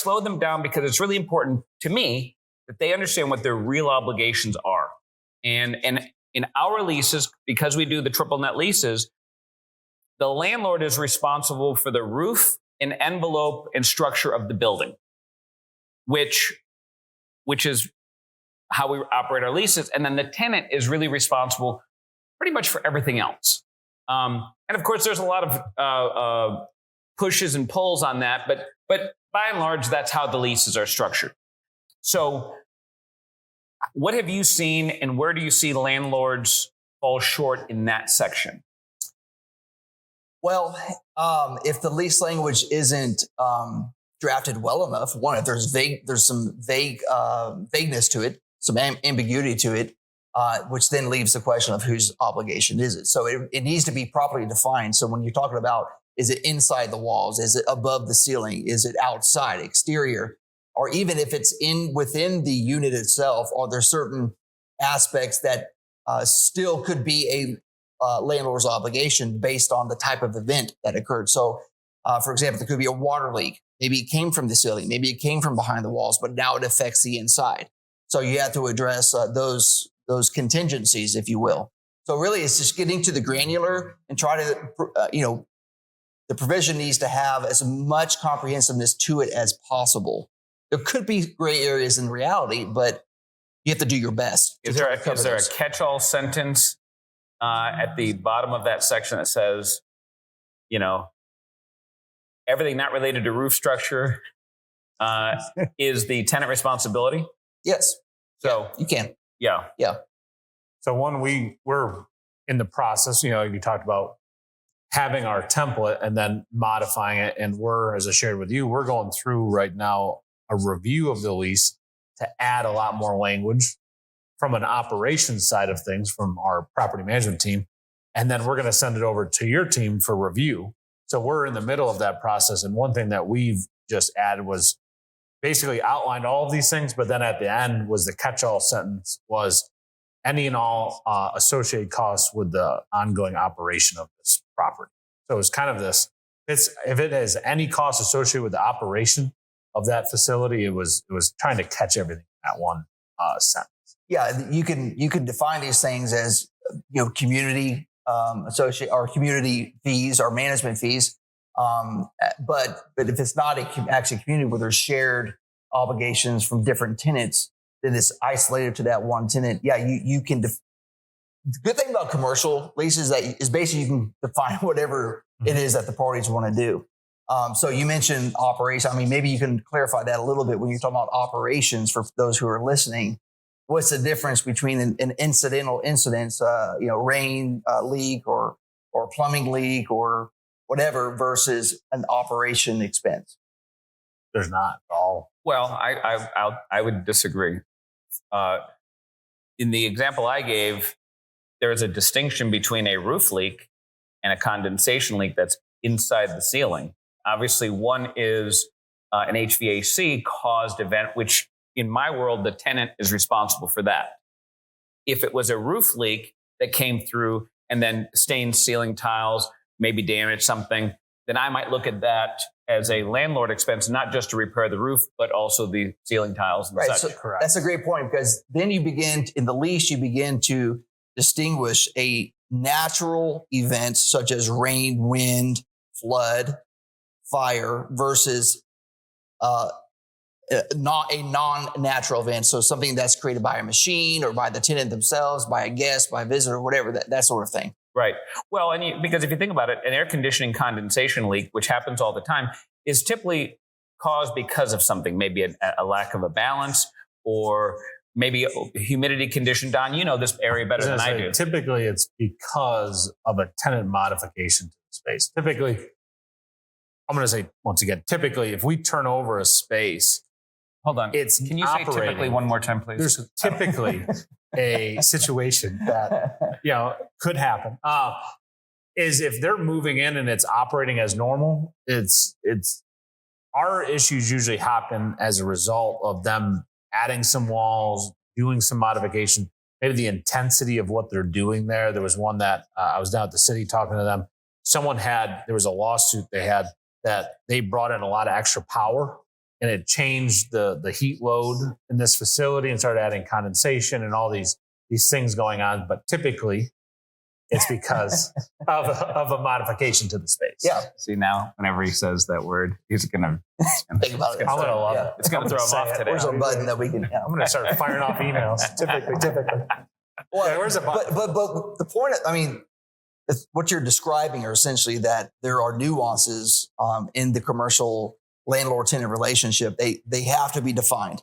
slow them down because it's really important to me that they understand what their real obligations are. And in our leases, because we do the triple net leases, the landlord is responsible for the roof and envelope and structure of the building, which is how we operate our leases. And then the tenant is really responsible pretty much for everything else. And of course, there's a lot of pushes and pulls on that, but by and large, that's how the leases are structured. So what have you seen, and where do you see landlords fall short in that section? Well, if the lease language isn't drafted well enough, one, if there's some vagueness to it, some ambiguity to it, which then leaves the question of whose obligation is it. So it needs to be properly defined. So when you're talking about, is it inside the walls? Is it above the ceiling? Is it outside, exterior? Or even if it's within the unit itself, are there certain aspects that still could be a landlord's obligation based on the type of event that occurred? So, for example, there could be a water leak. Maybe it came from the ceiling. Maybe it came from behind the walls, but now it affects the inside. So you have to address those contingencies, if you will. So really, it's just getting to the granular and try to, the provision needs to have as much comprehensiveness to it as possible. There could be gray areas in reality, but you have to do your best. Is there a catch-all sentence at the bottom of that section that says, everything not related to roof structure is the tenant responsibility? Yes. So you can. Yeah. Yeah. So we're in the process, you talked about having our template and then modifying it. And as I shared with you, we're going through right now a review of the lease to add a lot more language from an operations side of things from our property management team. And then we're going to send it over to your team for review. So we're in the middle of that process. And one thing that we've just added was basically outlined all of these things. But then at the end was the catch-all sentence was any and all associated costs with the ongoing operation of this property. So it's kind of this, if it has any cost associated with the operation of that facility, it was trying to catch everything in that one sentence. Yeah, you can define these things as community associate or community fees or management fees, but if it's not actually a community where there's shared obligations from different tenants, then it's isolated to that one tenant. Yeah, you can. The good thing about commercial leases is basically you can define whatever it is that the parties want to do. So you mentioned operation. I mean, maybe you can clarify that a little bit when you're talking about operations for those who are listening. What's the difference between an incidental incidents, rain leak or plumbing leak or whatever versus an operation expense? There's not at all. Well, I would disagree. In the example I gave, there is a distinction between a roof leak and a condensation leak that's inside the ceiling. Obviously, one is an HVAC caused event, which in my world, the tenant is responsible for that. If it was a roof leak that came through and then stained ceiling tiles, maybe damaged something, then I might look at that as a landlord expense, not just to repair the roof, but also the ceiling tiles and right, such. So that's a great point, because then you begin to distinguish a natural event such as rain, wind, flood, fire versus not a non-natural event. So something that's created by a machine or by the tenant themselves, by a guest, by a visitor, whatever, that sort of thing. Right. Well, because if you think about it, an air conditioning condensation leak, which happens all the time, is typically caused because of something, maybe a lack of a balance or maybe a humidity condition. Don, you know this area better than I do. Typically, it's because of a tenant modification to the space. Typically, I'm going to say once again, typically, if we turn over a space, hold on. Can you say typically one more time, please? There's typically a situation that could happen. Is if they're moving in and it's operating as normal, it's our issues usually happen as a result of them adding some walls, doing some modification, maybe the intensity of what they're doing there. There was one that I was down at the city talking to them. There was a lawsuit they had that they brought in a lot of extra power and it changed the heat load in this facility and started adding condensation and all these things going on. But typically it's because of a modification to the space. Yeah. See, now whenever he says that word, he's gonna Think about it. I'm gonna love it. it's gonna throw him off today. Where's a button that we can? Yeah. I'm gonna start firing off emails. Typically. Well, Yeah, where's the button? but the point, I mean, what you're describing are essentially that there are nuances in the commercial landlord-tenant relationship. They have to be defined.